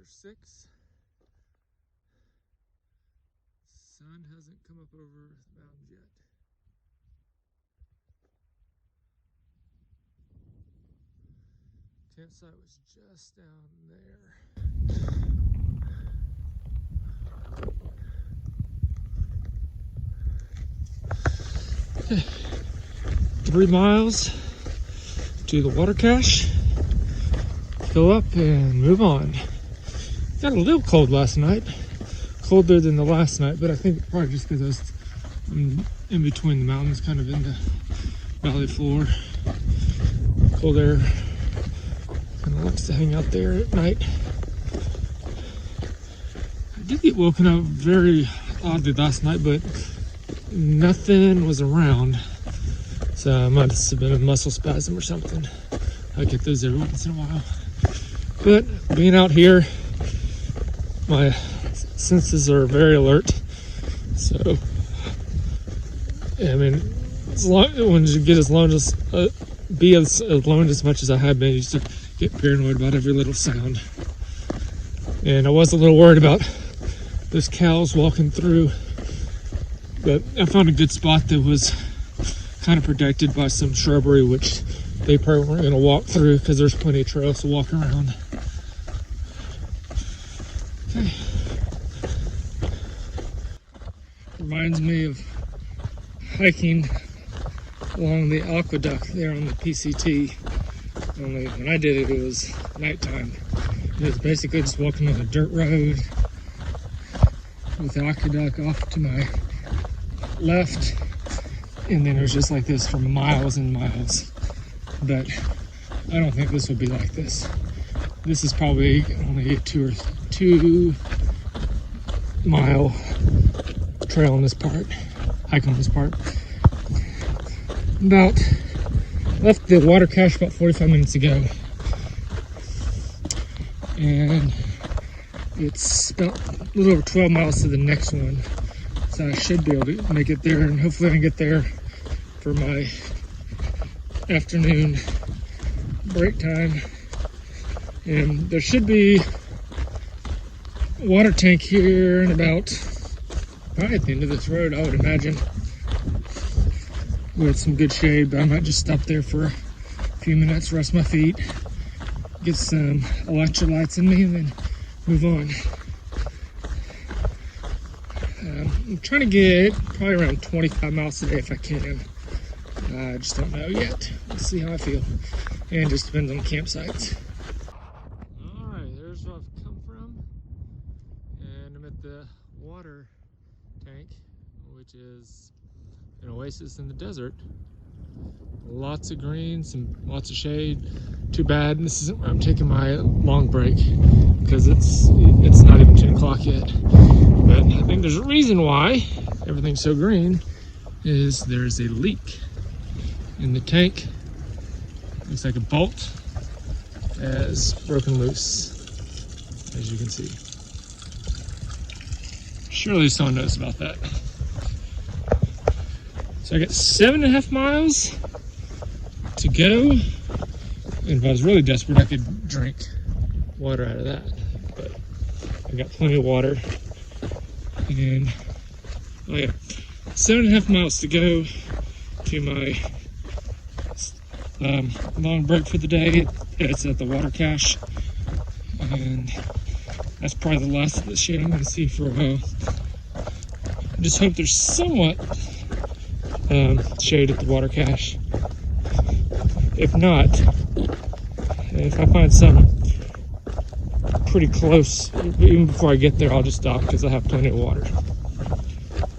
after 6. Sun hasn't come up over the mountains yet. Tent site was just down there. Okay. 3 miles to the water cache. Fill up and move on. Got a little cold last night. Colder than the last night, but I think probably just because I was in between the mountains, kind of in the valley floor. Cold air kind of likes to hang out there at night. I did get woken up very oddly last night, but nothing was around. So it might have been a muscle spasm or something. I get those every once in a while. But being out here, my senses are very alert. So, I mean, when you get be as alone as much as I have been, you used to get paranoid about every little sound. And I was a little worried about those cows walking through, but I found a good spot that was kind of protected by some shrubbery, which they probably weren't going to walk through because there's plenty of trails to walk around. Okay. Reminds me of hiking along the aqueduct there on the PCT. Only when I did it, it was nighttime. It was basically just walking on a dirt road with the aqueduct off to my left, and then it was just like this for miles and miles. But I don't think this will be like this. This is probably only a 2 mile trail on this part, hike on this part. Left the water cache about 45 minutes ago, and it's about a little over 12 miles to the next one. So I should be able to make it there, and hopefully I can get there for my afternoon break time. And there should be a water tank here in about right at the end of this road, I would imagine, with some good shade. But I might just stop there for a few minutes, rest my feet, get some electrolytes in me, and then move on. I'm trying to get probably around 25 miles a day if I can. I just don't know yet. We'll see how I feel. And it just depends on the campsites. Alright, there's where I've come from. And I'm at the water tank, which is an oasis in the desert. Lots of greens and lots of shade. Too bad this isn't where I'm taking my long break, because it's not even 10 o'clock yet. But I think there's a reason why everything's so green. Is there's a leak in the tank. Looks like a bolt has broken loose, as you can see. Surely someone knows about that. So I got 7.5 miles to go, and if I was really desperate, I could drink water out of that. But I got plenty of water, and oh yeah, 7.5 miles to go to my long break for the day. It's at the water cache, and that's probably the last of the shade I'm going to see for a while. I just hope there's somewhat shade at the water cache. If not, if I find some pretty close, even before I get there, I'll just stop because I have plenty of water.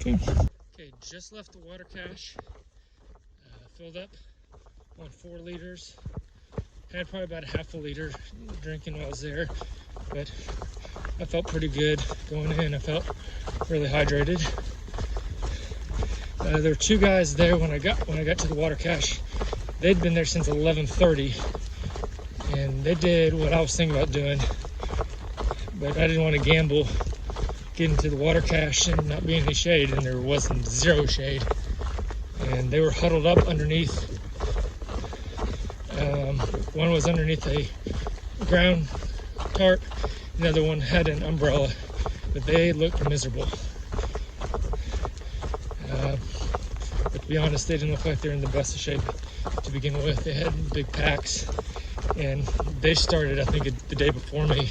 Okay, just left the water cache, filled up on 4 liters. Had probably about a half a liter drinking while I was there, but I felt pretty good going in. I felt really hydrated. There were 2 guys there when I got to the water cache. They'd been there since 11:30, and they did what I was thinking about doing, but I didn't want to gamble getting to the water cache and not being any shade, and there wasn't 0 shade. And they were huddled up underneath. One was underneath a ground tarp, Another one had an umbrella, but they looked miserable. But to be honest, they didn't look like they were in the best of shape to begin with. They had big packs, and they started, I think, the day before me,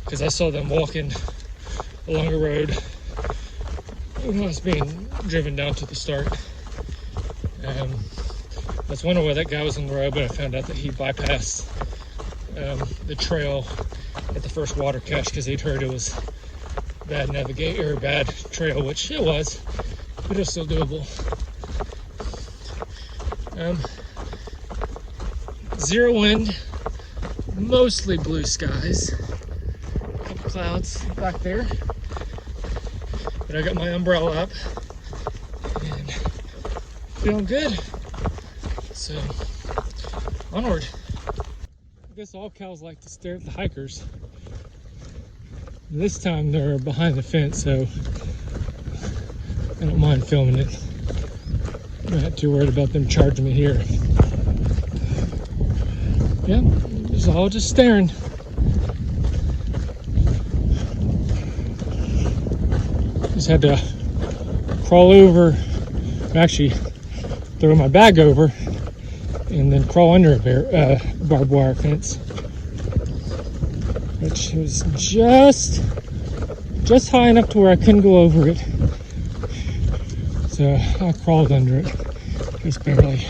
because I saw them walking along a road when I was being driven down to the start. I was wondering why that guy was on the road, but I found out that he bypassed the trail at the first water cache because he'd heard it was bad trail, which it was, but it was still doable. Zero wind, mostly blue skies, a couple clouds back there, but I got my umbrella up and feeling good. So onward. I guess all cows like to stare at the hikers. This time they're behind the fence, so I don't mind filming it. I'm not too worried about them charging me here. Yeah, it's all just staring. Just had to crawl over, actually throw my bag over, and then crawl under a barbed wire fence, which was just high enough to where I couldn't go over it. So I crawled under it, just barely.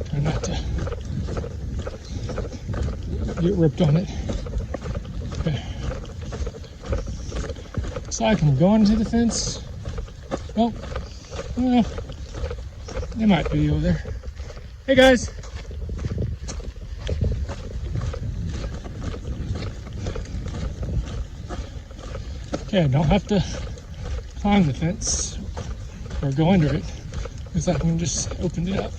Try not to get ripped on it. Okay. Looks like I'm going to the fence. Oh, well, they might be over there. Hey guys. Okay, I don't have to climb the fence or go under it, because I can just open it up.